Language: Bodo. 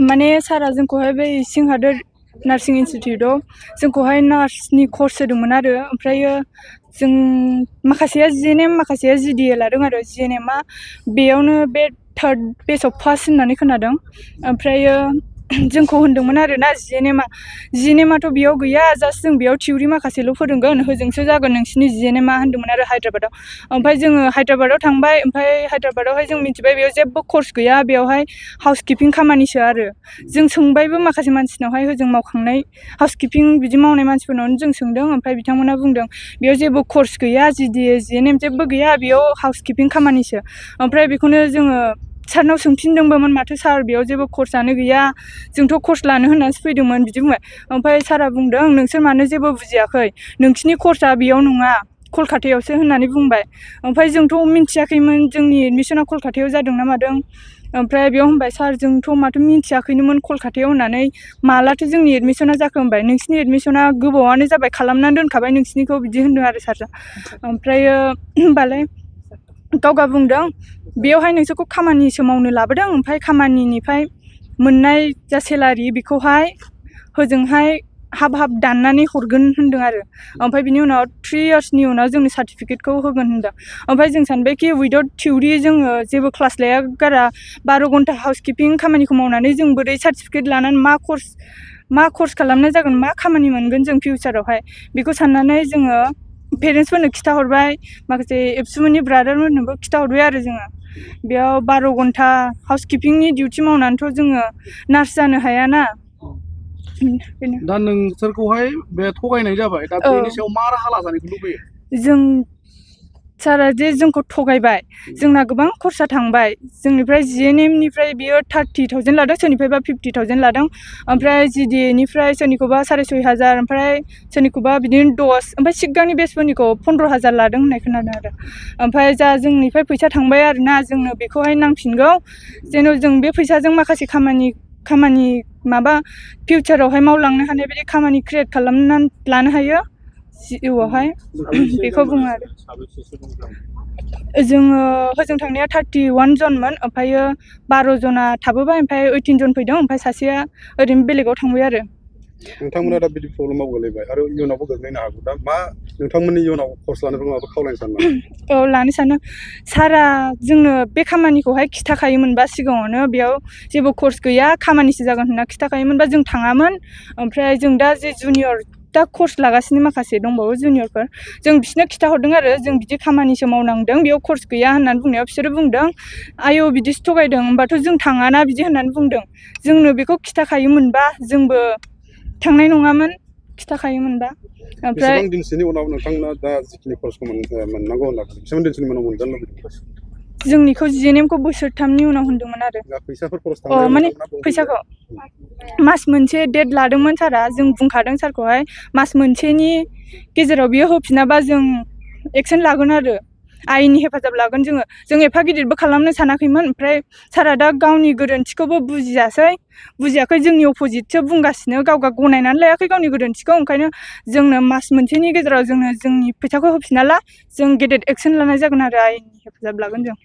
माने सारा जोंखौहाय बै सिंहादोर नार्सिं इनस्टिटिउटआव जोंखौहाय नार्सनि कर्स होदोंमोन आरो ओमफ्रायो जों माखासेया जिएनएम माखासेया जिडिए लादों आरो जिएनएमआ बेयावनो बे थार्ड बेसआव फार्स्ट होननानै खोनादों ओमफ्रायो जोंखौ होनदोंमोन आरो ना जिएनएमआथ' बेयाव गैया जास्ट जों बेयाव थिउरि माखासेल' फोरोंगोन होजोंसो जागोन नोंसिनि जिएनएमआ होनदोंमोन आरो हायद्राबादाव ओमफ्राय जोङो हायद्राबादाव थांबाय ओमफ्राय हायद्राबादावहाय जों मिथिबाय बेयाव जेबो कर्स गैया बेयावहाय हाउसकिपिं खामानिसो आरो जों सोंबायबो माखासे मानसिनावहाय होजों मावखांनाय हाउसकिपिं बिदि मावनाय मानसिफोरनावनो जों सोंदों ओमफ्राय बिथांमोना बुंदों बेयाव जेबो कर्स गैया जिडिए जिएनएम जेबो गैया बेयाव हाउसकिपिं खामानिसो ओमफ्राय बेखौनो जोङो सारनाव सोंफिनदोंबामोन माथो सार बेयाव जेबो कर्सआनो गैया जोंथ' कर्स लानो होननानैसो फैदोंमोन बिदि बुंबाय ओमफ्राय सारा बुंदों नोंसोर मानो जेबो बुजियाखै नोंसिनि कर्सआ बेयाव नङा कलकातायावसो होननानै बुंबाय ओमफ्राय जोंथ' मिन्थियाखैमोन जोंनि एडमिसना कलकातायाव जादों ना मादों ओमफ्राय बेयाव होनबाय सार जोंथ' माथो मिन्थियाखैनोमोन कलकातायाव होननानै मालाथो जोंनि एडमिसना जाखो होनबाय नोंसिनि एडमिसना गोबावानो जाबाय खालामनानै दोनखाबाय नोंसिनिखौ बिदि होनदों आरो सारजों ओमफ्रायो होनबालाय गावगा बुंदों बेयावहाय नोंसोरखौ खामानिसो मावनो लाबोदों ओमफ्राय खामानिनिफ्राय मोननाय जा सेलारि बेखौहाय होजोंहाय हाब दाननानै हरगोन होनदों आरो ओमफ्राय बिनि उनाव 3 इयार्सनि उनाव जोंनो सार्टिफिकेटखौ होगोन होनदों ओमफ्राय जों सानबायखि उइदाउट थिउरि जोङो जेबो क्लास लाया गारा 12 घन्टा हाउसकिपिं खामानिखौ मावनानै जों बोरै सार्टिफिकेट लानानै मा कर्स खालामनाय जागोन मा खामानि मोनगोन जों फिउचारावहाय बेखौ साननानै जोङो पेरेन्टसफोरनो खिथाहरबाय माखासे एबसुमोननि ब्रादारमोननोबो खिथाहरबाय आरो जोङो बेयाव 12 घन्टा हाउसकिपिंनि डिउटि मावनानैथ' जोङो नार्स जानो हायाना दा नोंसोरखौहाय बे थगायनाय जाबाय दा बेनि सायाव मा राहा लाजानायखौ लुबैयो जों सारा जे जोंखौ थगायबाय जोंना गोबां खरसा थांबाय जोंनिफ्राय जिएनएमनिफ्राय बियो 30,000 लादों सोरनिफ्रायबा 50,000 लादों ओमफ्राय जिडिएनिफ्राय सोरनिखौबा 6,500 ओमफ्राय सोरनिखौबा बिदिनो 10 ओमफ्राय सिगांनि बेचफोरनिखौ 15,000 लादों होननाय खोनादों आरो ओमफ्राय जा जोंनिफ्राय फैसा थांबाय आरोना जोंनो बेखौहाय नांफिनगौ जेन' जों बे फैसाजों माखासे खामानि माबा फिउचारावहाय मावलांनो हानाय बायदि खामानि क्रिएट खालामनानै लानो हायो जिउआवहाय बेखौ बुङो आरो जोङो होजों थांनाया 31 जनमोन ओमफ्रायो 12 जना थाबोबाय ओमफ्राय 18 जन फैदों ओमफ्राय सासेया ओरैनो बेलेगाव थांबाय आरो नोंथांमोना दा बिदि प्रब्लेमाव गोलैबाय आरो इयुनावबो गोग्लैनो हागौ दा मा नोंथांमोननि इयुनाव कर्स लानोबो माबा खावलायनो सानो औ लानो सानो सारा जोंनो बे खामानिखौहाय खिथाखायोमोनबा सिगाङावनो बेयाव जेबो कर्स गैया खामानिसो जागोन होनना खिथाखायोमोनबा जों थाङामोन ओमफ्राय जों दा जे जुनियर दा कर्स लागासिनो माखासे दंबावो जुनियरफोर जों बिसोरनो खिथाहरदों आरो जों बिदि खामानिसो मावनांदों बेयाव कर्स गैया होननानै बुंनायाव बिसोरो बुंदों आयौ बिदिसो थगायदों होमबाथ' जों थाङाना बिदि होननानै बुंदों जोंनो बेखौ खिथाखायोमोनबा जोंबो थांनाय नङामोन खिथाखायोमोनबा ओमफ्राय बेसेबां दिनसोनि उनाव नोंथांमोना दा जिखिनि कर्सखौ मोननांगौ होनना बेसेबां दिनसोनि उनाव मोनजानो लुबैदों जोंनिखौ जिएनएमखौ बोसोरथामनि उनाव होनदोंमोन आरो फैसाफोर खरस थांनायाव माने फैसाखौ मास मोनसे डेट लादोंमोन सारा जों बुंखादों सारखौहाय मास मोनसेनि गेजेराव बियो होफिनाबा जों एक्सन लागोन आरो आयेननि हेफाजाब लागोन जों एफा गिदिरबो खालामनो सानाखैमोन ओमफ्राय सारा दा गावनि गोरोन्थिखौबो बुजियाखै जोंनि अपोजिटसो बुंगासिनो गाव गनायनानै लायाखै गावनि गोरोन्थिखौ ओंखायनो जोंनो मास मोनसेनि गेजेराव जोंनो जोंनि फैसाखौ होफिनाला जों गेदेर एक्सन लानाय जागोन आरो आयेननि हेफाजाब लागोन जों